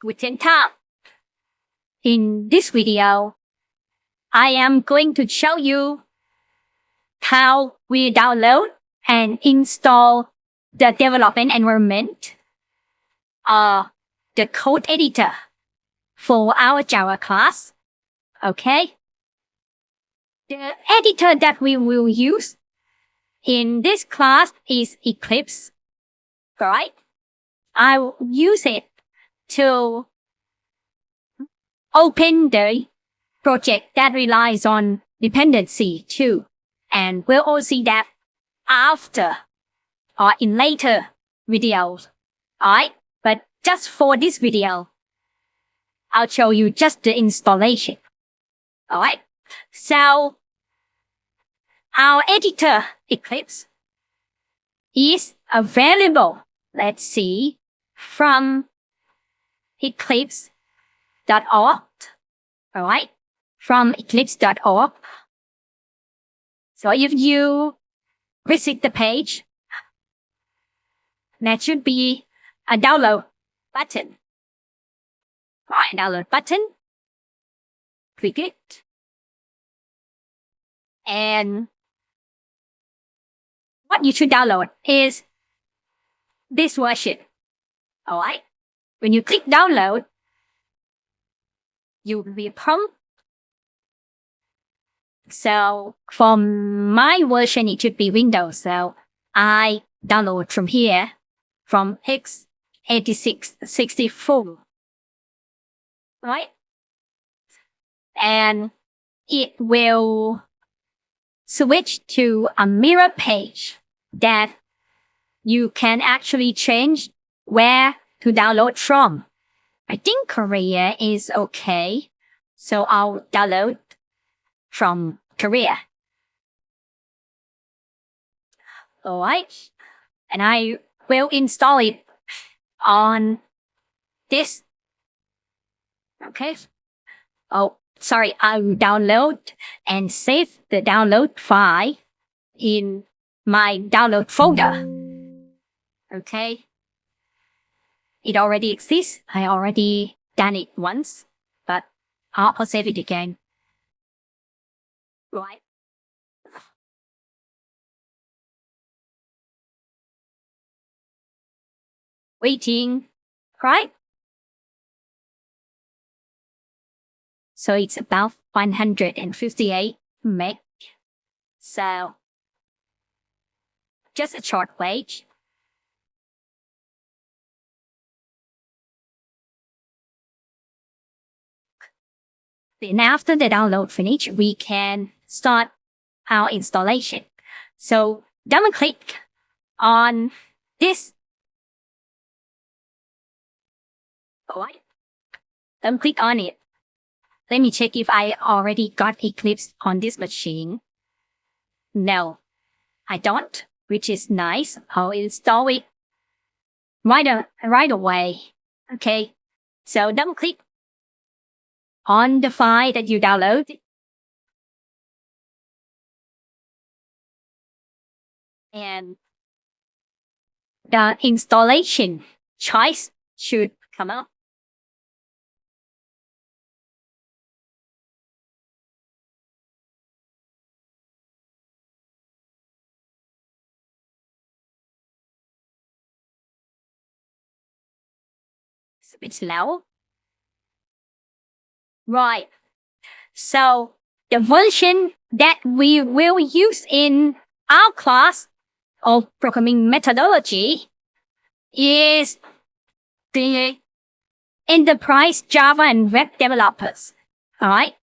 within time. In this video, I am going to show you how we download and install the development environment, the code editor for our Java class. Okay? The editor that we will use in this class is Eclipse. Right? I will use it to open the project that relies on dependency too. And we'll all see that after or in later videos. Alright? But just for this video, I'll show you just the installation. Alright? So, our editor, Eclipse, is available, let's see, from eclipse.org. Alright? From eclipse.org. So if you visit the page, there should be a download button. Alright, download button. Click it. And what you should download is this version. Alright? When you click download, you will be prompted. So for my version, it should be Windows. So I download from here, from x86-64. Right? And it will switch to a mirror page that you can actually change where to download from. I think Korea is okay. So I'll download from Korea. Alright. And I will install it on this. Okay. Oh, sorry. I'll download and save the download file in my download folder. Okay. It already exists. I already done it once, but I'll save it again. Right. Waiting. Right? So it's about 158 meg. So just a short wait. Then after the download finish, we can start our installation. So double click on this. Alright. Double click on it. Let me check if I already got Eclipse on this machine. No, I don't, which is nice. I'll install it right away. Okay. So double click on the file that you download. And the installation choice should come up. It's a bit slow. Right. So the version that we will use in our class of programming methodology is the Enterprise Java and Web Developers. Alright.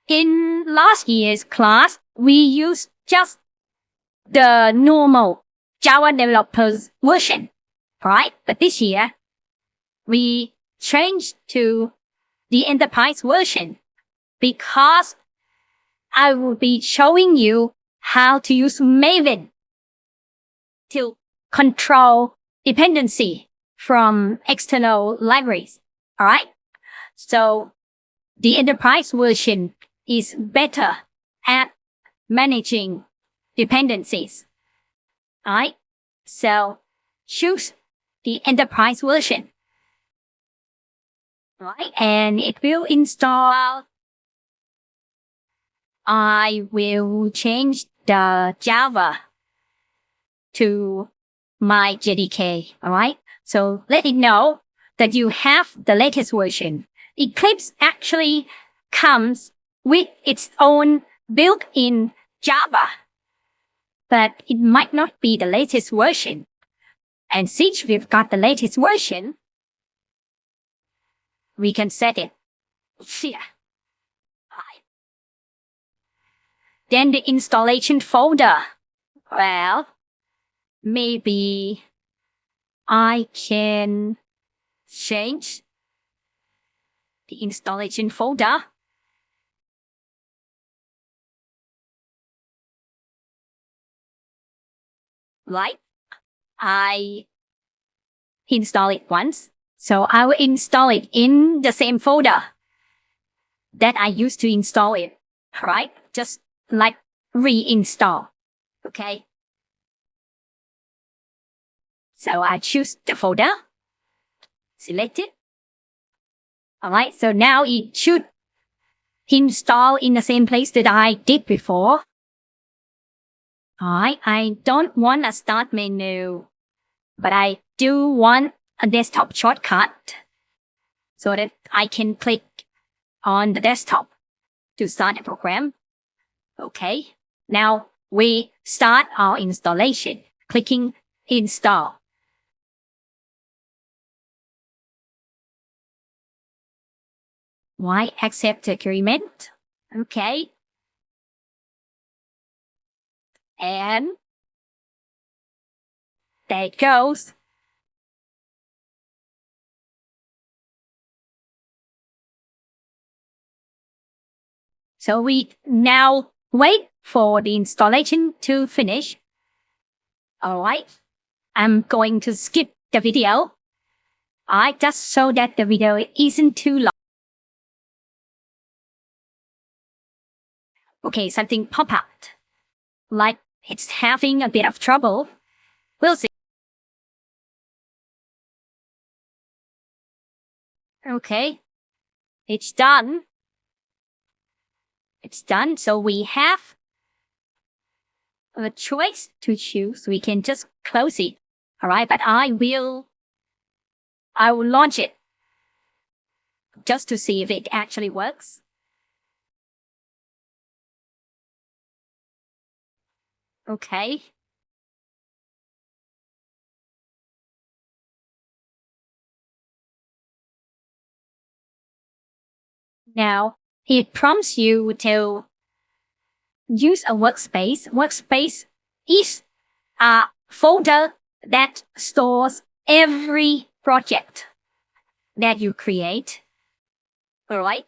In last year's class, we used just the normal Java developers version. Alright. But this year, we changed to the enterprise version because I will be showing you how to use Maven to control dependency from external libraries. Alright? So the enterprise version is better at managing dependencies. Alright? So choose the enterprise version. Right, and it will install. I will change the Java to my JDK. All right, so let it know that you have the latest version. Eclipse actually comes with its own built-in Java, but it might not be the latest version. And since we've got the latest version, we can set it here. Then the installation folder. Well, maybe I can change the installation folder. Right? I install it once. So I will install it in the same folder that I used to install it. Right? Just like reinstall. Okay? So I choose the folder. Select it. Alright, so now it should install in the same place that I did before. Alright, I don't want a start menu, but I do want a desktop shortcut so that I can click on the desktop to start the program. Okay, now we start our installation, clicking install. Why accept agreement? Okay. And there it goes. So we now wait for the installation to finish. Alright, I'm going to skip the video. Just so that the video isn't too long. Okay, something pop up. Like it's having a bit of trouble. We'll see. Okay, it's done. It's done, so we have a choice to choose. We can just close it. Alright, but I will launch it just to see if it actually works. Okay. Now, it prompts you to use a workspace. Workspace is a folder that stores every project that you create. Alright?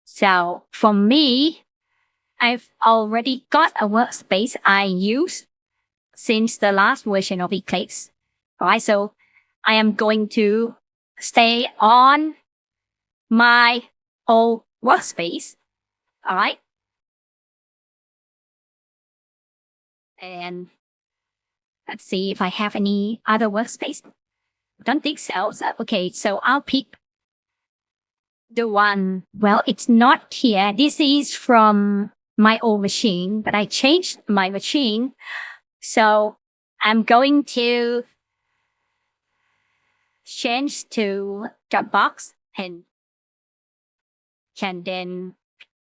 So, for me, I've already got a workspace I use since the last version of Eclipse. Alright, so I am going to stay on my old workspace. Alright? And let's see if I have any other workspace. Don't think so. Okay, so I'll pick the one. Well, it's not here. This is from my old machine, but I changed my machine. So I'm going to change to Dropbox and can then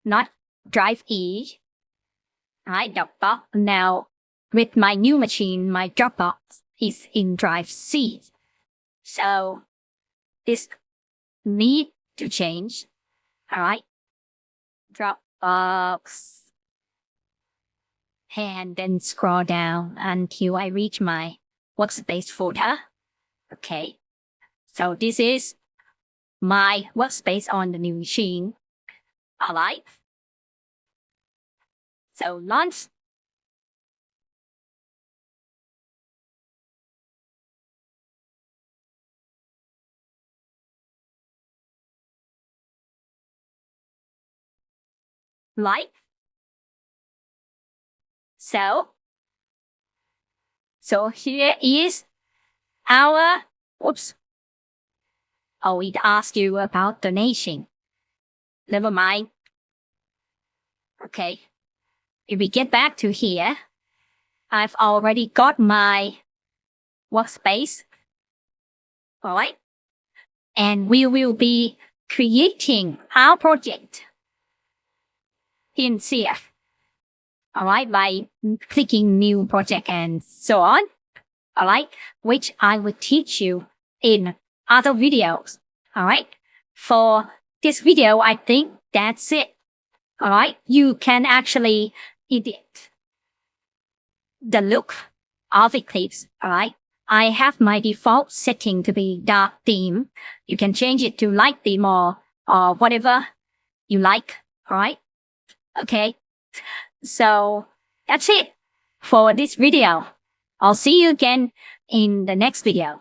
not drive E. Alright, Dropbox. Now, with my new machine, my Dropbox is in drive C. So this need to change. Alright. Dropbox. And then scroll down until I reach my workspace folder. Okay. So this is my workspace on the new machine. Alright. So launch. Right. So here is our Oops. Oh, it asked you about donation. Never mind. Okay. If we get back to here, I've already got my workspace. All right. And we will be creating our project in here. All right. By clicking new project and so on. All right. Which I will teach you in other videos. All right. For this video, I think that's it. All right. You can actually edit the look of Eclipse. All right. I have my default setting to be dark theme. You can change it to light theme or whatever you like. All right. Okay. So that's it for this video. I'll see you again in the next video.